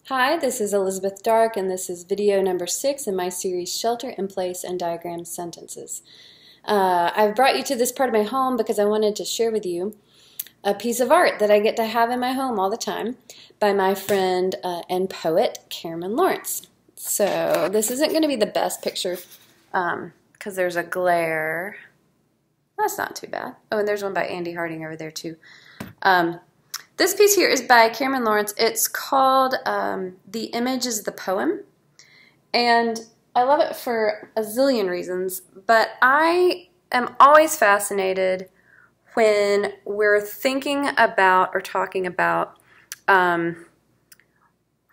Hi, this is Elizabeth Dark, and this is video number 6 in my series Shelter in Place and Diagram Sentences. I've brought you to this part of my home because I wanted to share with you a piece of art that I get to have in my home all the time by my friend and poet, Cameron Lawrence. So this isn't going to be the best picture because there's a glare. That's not too bad. Oh, and there's one by Andy Harding over there too. This piece here is by Cameron Lawrence. It's called The Image is the Poem, and I love it for a zillion reasons, but I am always fascinated when we're thinking about or talking about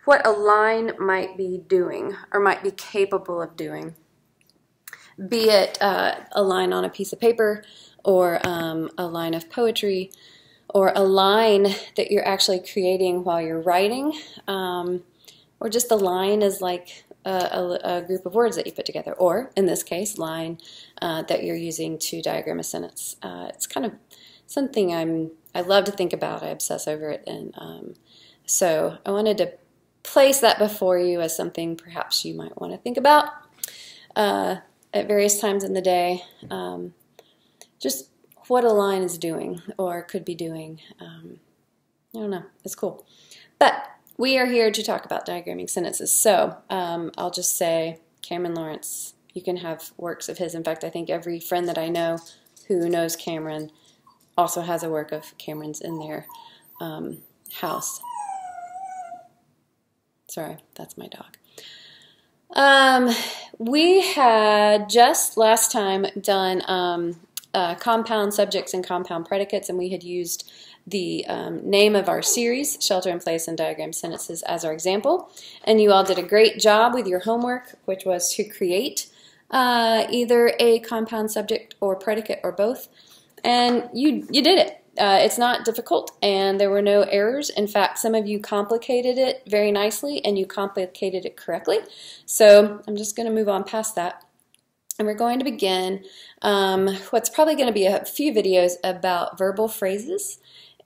what a line might be doing or might be capable of doing, be it a line on a piece of paper or a line of poetry, or a line that you're actually creating while you're writing, or just a line is like a group of words that you put together, or in this case, line that you're using to diagram a sentence. It's kind of something I love to think about. I obsess over it, and so I wanted to place that before you as something perhaps you might want to think about at various times in the day. Just what a line is doing or could be doing. I don't know. It's cool. But we are here to talk about diagramming sentences. So I'll just say Cameron Lawrence. You can have works of his. In fact, I think every friend that I know who knows Cameron also has a work of Cameron's in their house. Sorry, that's my dog. We had just last time done compound subjects and compound predicates, and we had used the name of our series, Shelter in Place and Diagram Sentences, as our example. And you all did a great job with your homework, which was to create either a compound subject or predicate or both. And you did it. It's not difficult, and there were no errors. In fact, some of you complicated it very nicely, and you complicated it correctly. So I'm just going to move on past that. And we're going to begin what's probably going to be a few videos about verbal phrases,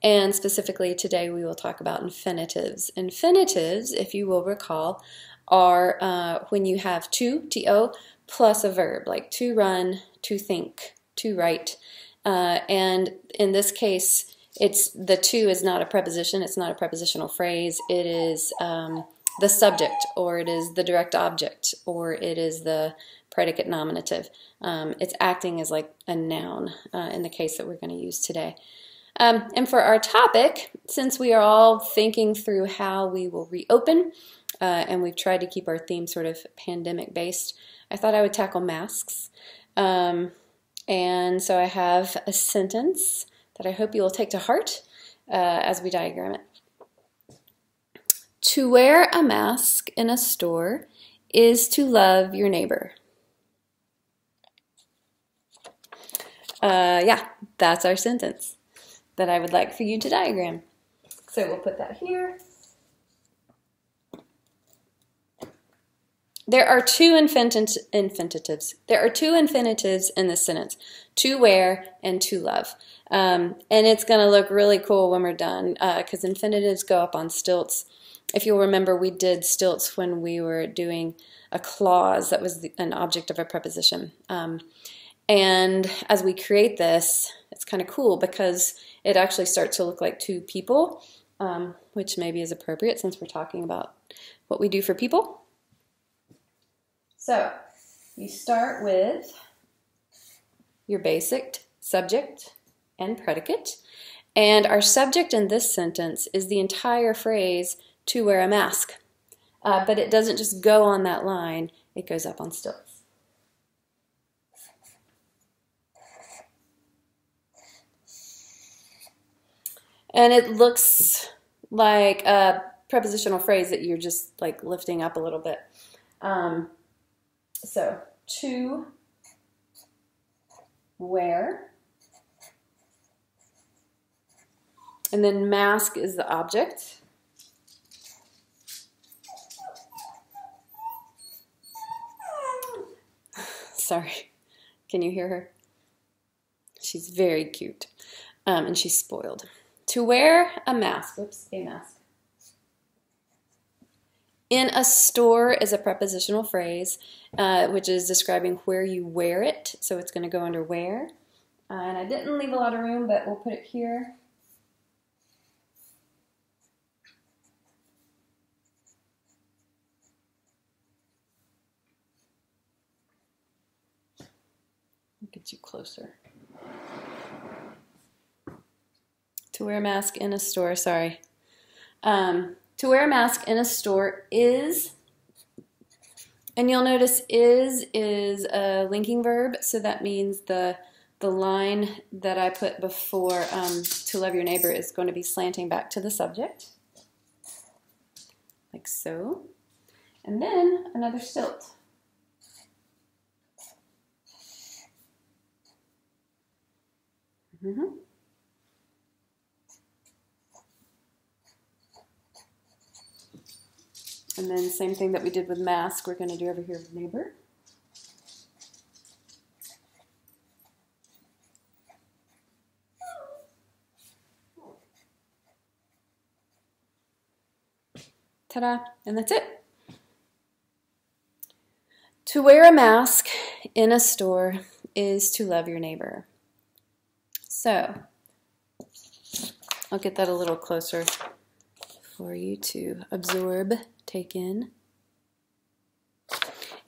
and specifically today we will talk about infinitives. Infinitives, if you will recall, are when you have to plus a verb, like to run, to think, to write. And in this case, the to is not a preposition, it's not a prepositional phrase, it is the subject, or it is the direct object, or it is the predicate nominative. It's acting as like a noun in the case that we're going to use today. And for our topic, since we are all thinking through how we will reopen, and we've tried to keep our theme sort of pandemic based, I thought I would tackle masks. And so I have a sentence that I hope you will take to heart as we diagram it. To wear a mask in a store is to love your neighbor. Yeah, that's our sentence that I would like for you to diagram. So we'll put that here. There are two infinitives. There are two infinitives in this sentence: to wear and to love. And it's going to look really cool when we're done because infinitives go up on stilts. If you'll remember, we did stilts when we were doing a clause that was an object of a preposition. And as we create this, it's kind of cool because it actually starts to look like two people, which maybe is appropriate since we're talking about what we do for people. So you start with your basic subject and predicate. And our subject in this sentence is the entire phrase, to wear a mask. But it doesn't just go on that line, it goes up on stilts. And it looks like a prepositional phrase that you're just like lifting up a little bit. So, to wear, and then mask is the object. Sorry, can you hear her? She's very cute, and she's spoiled. To wear a mask, whoops, a mask, In a store is a prepositional phrase, which is describing where you wear it. So it's going to go under where. And I didn't leave a lot of room, but we'll put it here. I'll get you closer. To wear a mask in a store, sorry. To wear a mask in a store is, and you'll notice is a linking verb, so that means the line that I put before to love your neighbor is going to be slanting back to the subject, like so. And then another stilt. Mm-hmm. And then same thing that we did with mask, we're going to do over here with neighbor. Ta-da! And that's it. To wear a mask in a store is to love your neighbor. So, I'll get that a little closer for you to absorb, take in.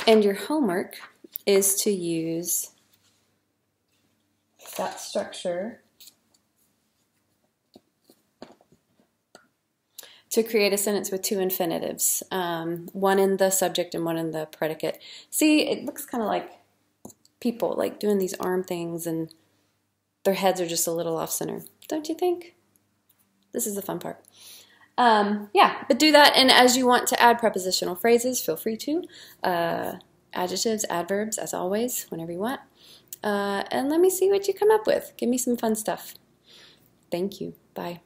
And your homework is to use that structure to create a sentence with two infinitives, one in the subject and one in the predicate. See, it looks kind of like people, like doing these arm things, and their heads are just a little off center, don't you think? This is the fun part. Yeah, but do that, and as you want to add prepositional phrases, feel free to. Adjectives, adverbs, as always, whenever you want. And let me see what you come up with. Give me some fun stuff. Thank you. Bye.